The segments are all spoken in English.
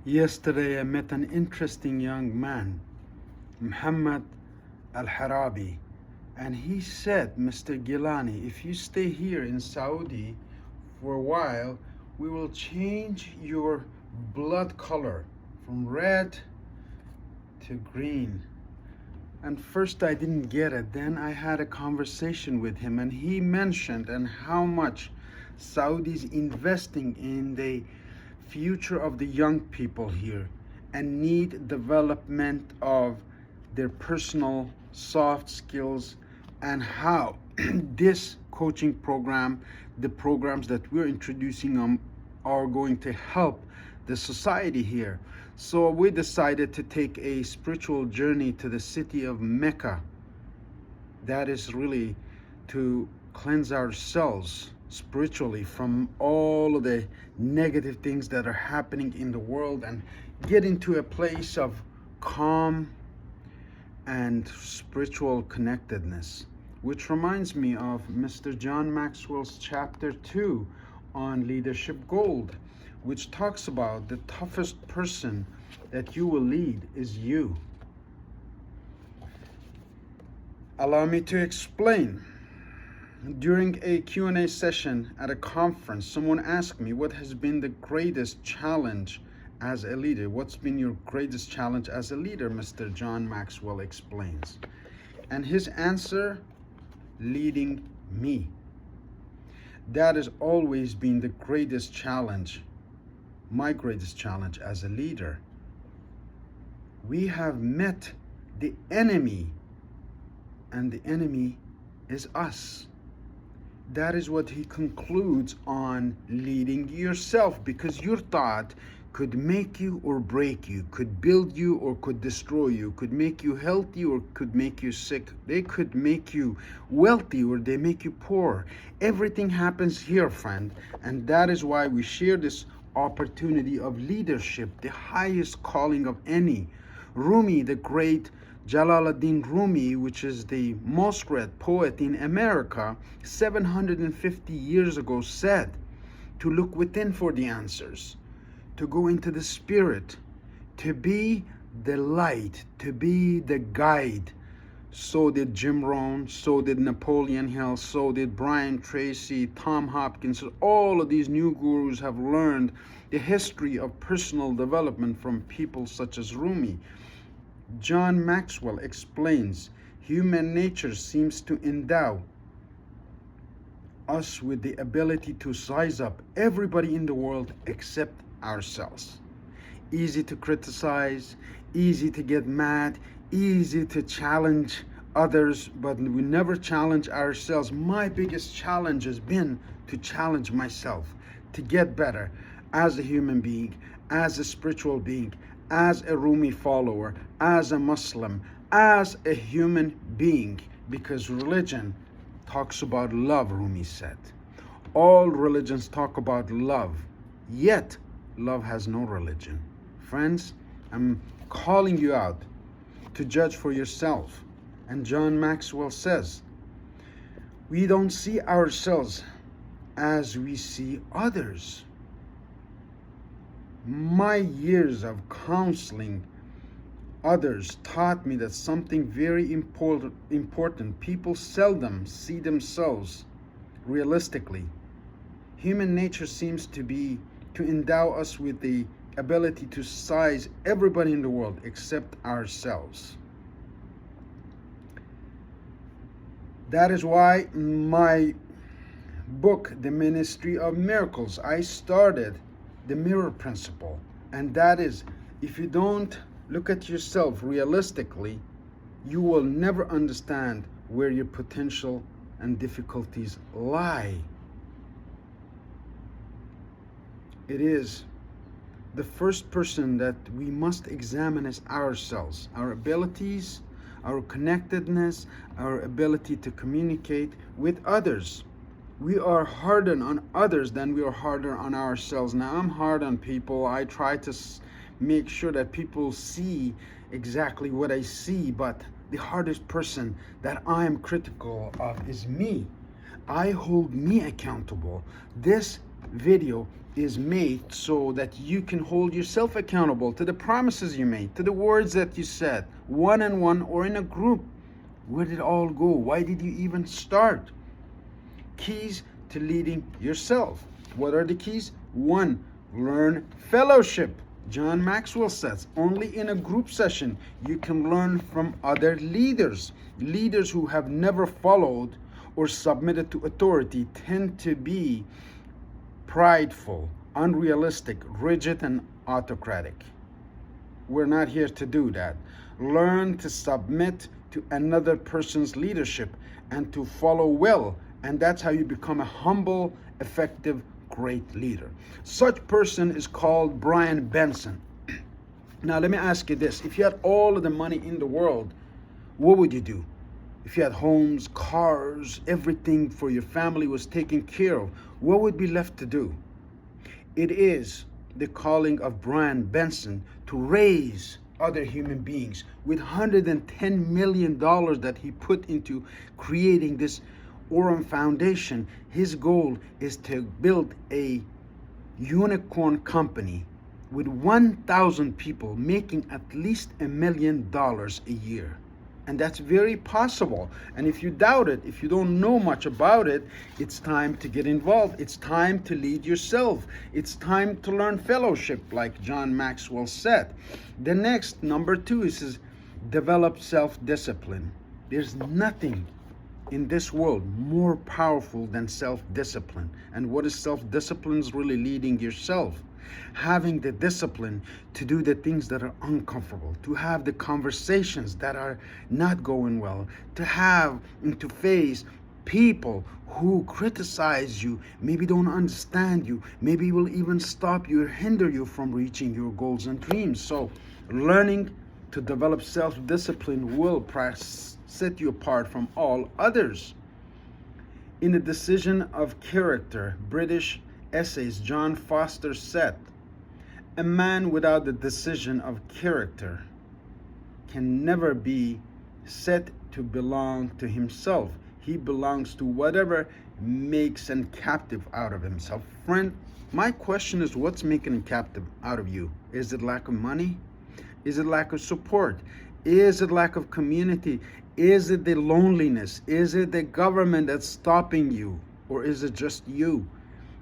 Yesterday, I met an interesting young man, Muhammad Al-Harabi, and he said, Mr. Gilani, if you stay here in Saudi for a while, we will change your blood color from red to green. And first I didn't get it. Then I had a conversation with him, and he mentioned and how much Saudi's investing in the future of the young people here and need development of their personal soft skills, and how this coaching program, the programs that we're introducing are going to help the society here. So we decided to take a spiritual journey to the city of Mecca. That is really to cleanse ourselves spiritually from all of the negative things that are happening in the world and get into a place of calm and spiritual connectedness. Which reminds me of Mr. John Maxwell's chapter 2 on leadership gold, which talks about the toughest person that you will lead is you. Allow me to explain. During a Q&A session at a conference, someone asked me what has been the greatest challenge as a leader. What's been your greatest challenge as a leader? Mr. John Maxwell explains. And his answer, leading me. That has always been the greatest challenge, my greatest challenge as a leader. We have met the enemy, and the enemy is us. That is what he concludes on leading yourself, because your thought could make you or break you, could build you or could destroy you, could make you healthy or could make you sick. They could make you wealthy or they make you poor. Everything happens here, friend, and that is why we share this opportunity of leadership, the highest calling of any. Rumi, the great Jalaluddin Rumi, which is the most read poet in America, 750 years ago said to look within for the answers, to go into the spirit, to be the light, to be the guide. So did Jim Rohn, so did Napoleon Hill, so did Brian Tracy, Tom Hopkins. All of these new gurus have learned the history of personal development from people such as Rumi. John Maxwell explains, human nature seems to endow us with the ability to size up everybody in the world except ourselves. Easy to criticize, easy to get mad, easy to challenge others, but we never challenge ourselves. My biggest challenge has been to challenge myself, to get better as a human being, as a spiritual being, as a Rumi follower, as a Muslim, as a human being, because religion talks about love, Rumi said. All religions talk about love, yet love has no religion. Friends, I'm calling you out to judge for yourself. And John Maxwell says, we don't see ourselves as we see others. My years of counseling others taught me that something very important. People seldom see themselves realistically. Human nature seems to be to endow us with the ability to size everybody in the world except ourselves. That is why my book, The Ministry of Miracles, I started the mirror principle. And that is, if you don't look at yourself realistically, you will never understand where your potential and difficulties lie. It is the first person that we must examine is ourselves, our abilities, our connectedness, our ability to communicate with others. We are harder on others than we are harder on ourselves. Now, I'm hard on people. I try to make sure that people see exactly what I see, but the hardest person that I am critical of is me. I hold me accountable. This video is made so that you can hold yourself accountable to the promises you made, to the words that you said, one on one or in a group. Where did it all go? Why did you even start? Keys to leading yourself. What are the keys? One, learn fellowship. John Maxwell says only in a group session you can learn from other leaders. Leaders who have never followed or submitted to authority tend to be prideful, unrealistic, rigid, and autocratic. We're not here to do that. Learn to submit to another person's leadership and to follow well. And that's how you become a humble, effective, great leader. Such person is called Brian Benson. Now, let me ask you this. If you had all of the money in the world, what would you do? If you had homes, cars, everything for your family was taken care of, what would be left to do? It is the calling of Brian Benson to raise other human beings. With $110 million that he put into creating this Aurum Foundation, his goal is to build a unicorn company with 1,000 people making at least $1 million a year. And that's very possible. And if you doubt it, if you don't know much about it, it's time to get involved. It's time to lead yourself. It's time to learn fellowship, like John Maxwell said. The next, number 2, is develop self-discipline. There's nothing in this world more powerful than self-discipline. And what is self-discipline? Is really leading yourself. Having the discipline to do the things that are uncomfortable, to have the conversations that are not going well, to have and to face people who criticize you, maybe don't understand you, maybe will even stop you or hinder you from reaching your goals and dreams. So learning to develop self-discipline will set you apart from all others. In a decision of character, British essays, John Foster said, a man without the decision of character can never be said to belong to himself. He belongs to whatever makes him captive out of himself. Friend, my question is, what's making him captive out of you? Is it lack of money? Is it lack of support? Is it lack of community? Is it the loneliness? Is it the government that's stopping you? Or is it just you?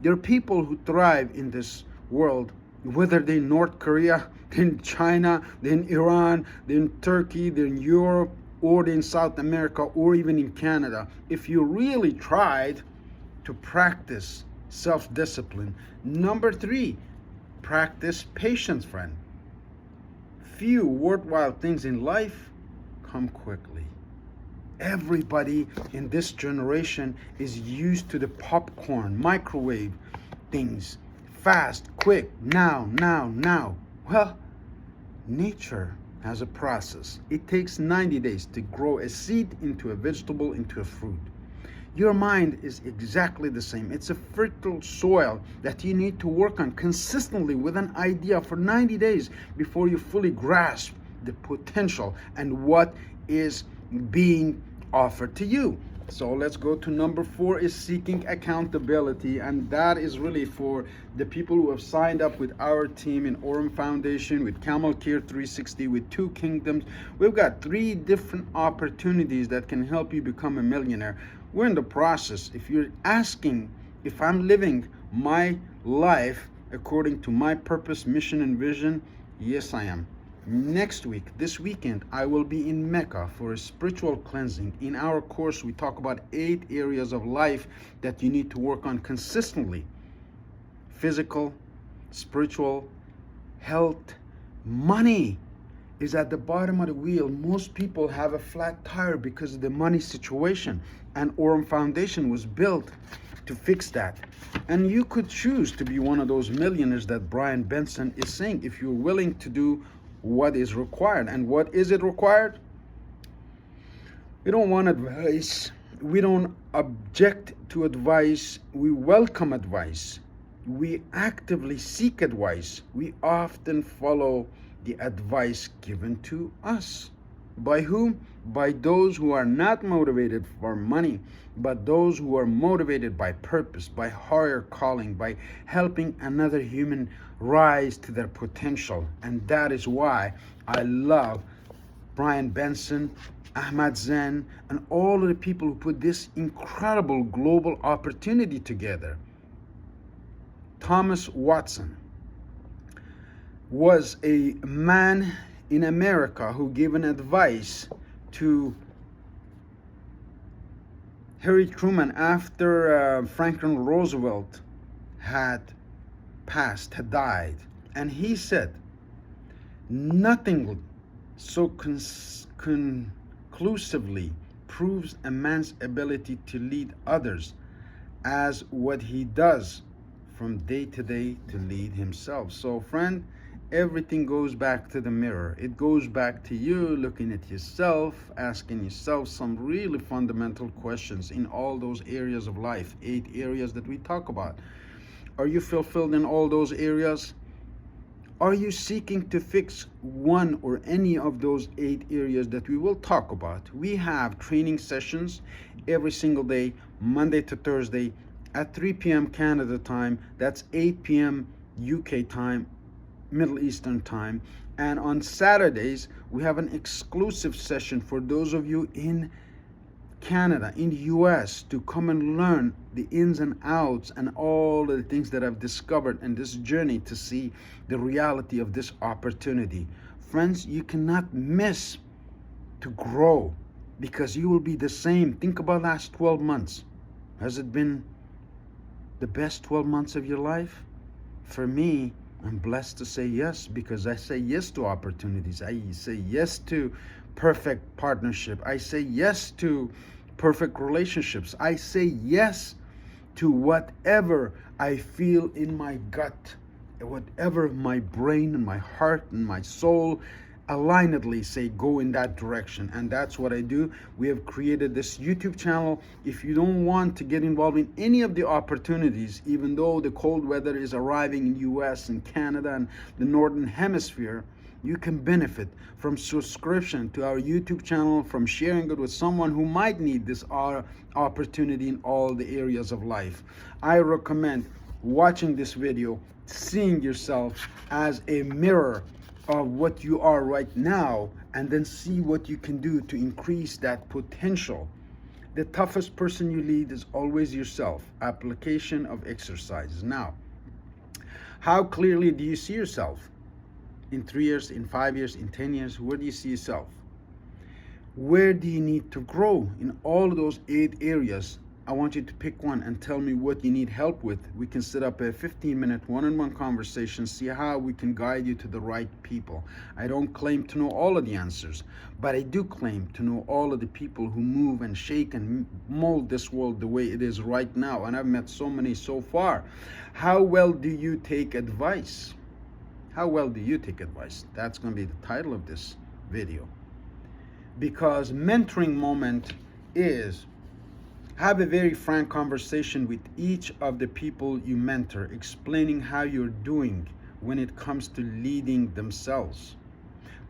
There are people who thrive in this world, whether they're in North Korea, they're in China, they're in Iran, they're in Turkey, they're in Europe, or they're in South America, or even in Canada. If you really tried to practice self-discipline. Number 3, practice patience, friend. Few worthwhile things in life come quickly. Everybody in this generation is used to the popcorn, microwave things, fast, quick, now. Well, nature has a process. It takes 90 days to grow a seed into a vegetable, into a fruit. Your mind is exactly the same. It's a fertile soil that you need to work on consistently with an idea for 90 days before you fully grasp the potential and what is being offered to you. So let's go to number 4, is seeking accountability. And that is really for the people who have signed up with our team in Aurum Foundation, with Camel Care 360, with Two Kingdoms. We've got 3 different opportunities that can help you become a millionaire. We're in the process. If you're asking if I'm living my life according to my purpose, mission, and vision, yes, I am. Next week, this weekend, I will be in Mecca for a spiritual cleansing. In our course, we talk about 8 areas of life that you need to work on consistently. Physical, spiritual, health, money is at the bottom of the wheel. Most people have a flat tire because of the money situation, and Aurum Foundation was built to fix that. And you could choose to be one of those millionaires that Brian Benson is saying, if you're willing to do what is required. And what is it required? We don't want advice. We don't object to advice. We welcome advice. We actively seek advice. We often follow the advice given to us. By who? By those who are not motivated for money, but those who are motivated by purpose, by higher calling, by helping another human rise to their potential. And that is why I love Brian Benson, Ahmad Zen, and all of the people who put this incredible global opportunity together. Thomas Watson was a man in America who gave an advice to Harry Truman after Franklin Roosevelt had died. And he said, nothing so conclusively proves a man's ability to lead others as what he does from day to day to lead himself. So friend, everything goes back to the mirror. It goes back to you looking at yourself, asking yourself some really fundamental questions in all those areas of life, 8 areas that we talk about. Are you fulfilled in all those areas? Are you seeking to fix one or any of those 8 areas that we will talk about? We have training sessions every single day, Monday to Thursday at 3 p.m. Canada time. That's 8 p.m. UK time, Middle Eastern time. And on Saturdays, we have an exclusive session for those of you in Canada, in the US, to come and learn the ins and outs and all the things that I've discovered in this journey to see the reality of this opportunity. Friends, you cannot miss to grow, because you will be the same. Think about last 12 months. Has it been the best 12 months of your life? For me, I'm blessed to say yes, because I say yes to opportunities. I say yes to perfect partnership. I say yes to perfect relationships. I say yes to whatever I feel in my gut, whatever my brain and my heart and my soul alignedly say go in that direction. And that's what I do. We have created this YouTube channel. If you don't want to get involved in any of the opportunities, even though the cold weather is arriving in US and Canada and the Northern Hemisphere, you can benefit from subscription to our YouTube channel, from sharing it with someone who might need this opportunity in all the areas of life. I recommend watching this video, seeing yourself as a mirror of what you are right now, and then see what you can do to increase that potential. The toughest person you lead is always yourself. Application of exercises. Now, how clearly do you see yourself? In 3 years, in 5 years, in 10 years, where do you see yourself? Where do you need to grow in all of those 8 areas? I want you to pick one and tell me what you need help with. We can set up a 15-minute one-on-one conversation, see how we can guide you to the right people. I don't claim to know all of the answers, but I do claim to know all of the people who move and shake and mold this world the way it is right now. And I've met so many so far. How well do you take advice? How well do you take advice? That's going to be the title of this video. Because mentoring moment is have a very frank conversation with each of the people you mentor, explaining how you're doing when it comes to leading themselves.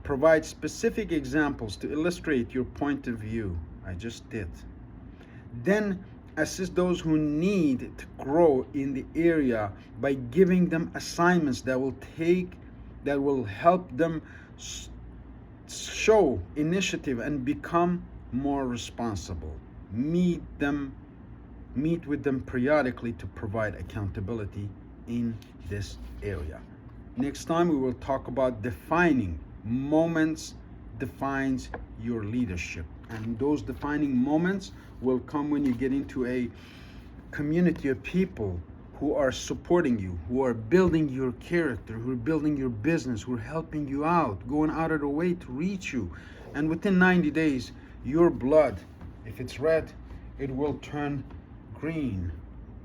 Provide specific examples to illustrate your point of view. I just did. Then assist those who need to grow in the area by giving them assignments that will help them show initiative and become more responsible. Meet with them periodically to provide accountability in this area. Next time we will talk about defining moments defines your leadership. And those defining moments will come when you get into a community of people who are supporting you, who are building your character, who are building your business, who are helping you out, going out of their way to reach you. And within 90 days, your blood, if it's red, it will turn green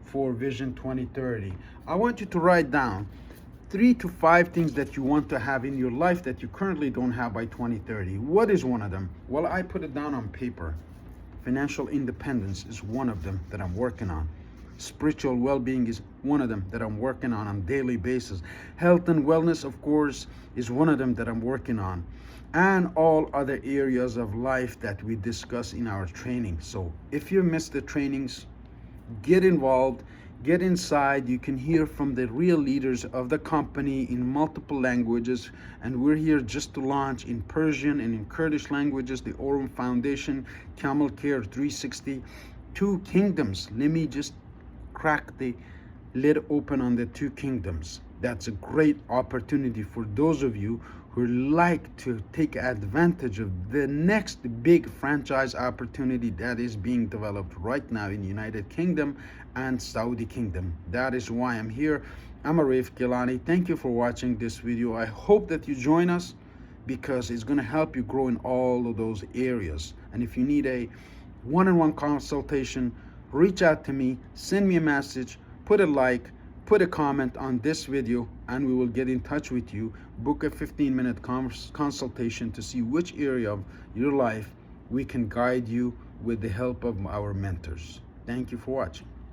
for Vision 2030. I want you to write down 3 to 5 things that you want to have in your life that you currently don't have by 2030. What is one of them? Well, I put it down on paper. Financial independence is one of them that I'm working on. Spiritual well-being is one of them that I'm working on a daily basis. Health and wellness, of course, is one of them that I'm working on, and all other areas of life that we discuss in our training. So if you missed the trainings, get involved, get inside. You can hear from the real leaders of the company in multiple languages, and we're here just to launch in Persian and in Kurdish languages the Aurum Foundation Camel Care 360 Two Kingdoms. Let me just crack the lid open on the two kingdoms. That's a great opportunity for those of you who like to take advantage of the next big franchise opportunity that is being developed right now in United Kingdom and Saudi Kingdom. That is why I'm here. I'm Arif Gilani. Thank you for watching this video. I hope that you join us, because it's going to help you grow in all of those areas. And if you need a one-on-one consultation, reach out to me, send me a message, put a like, put a comment on this video, and we will get in touch with you. Book a 15-minute consultation to see which area of your life we can guide you with the help of our mentors. Thank you for watching.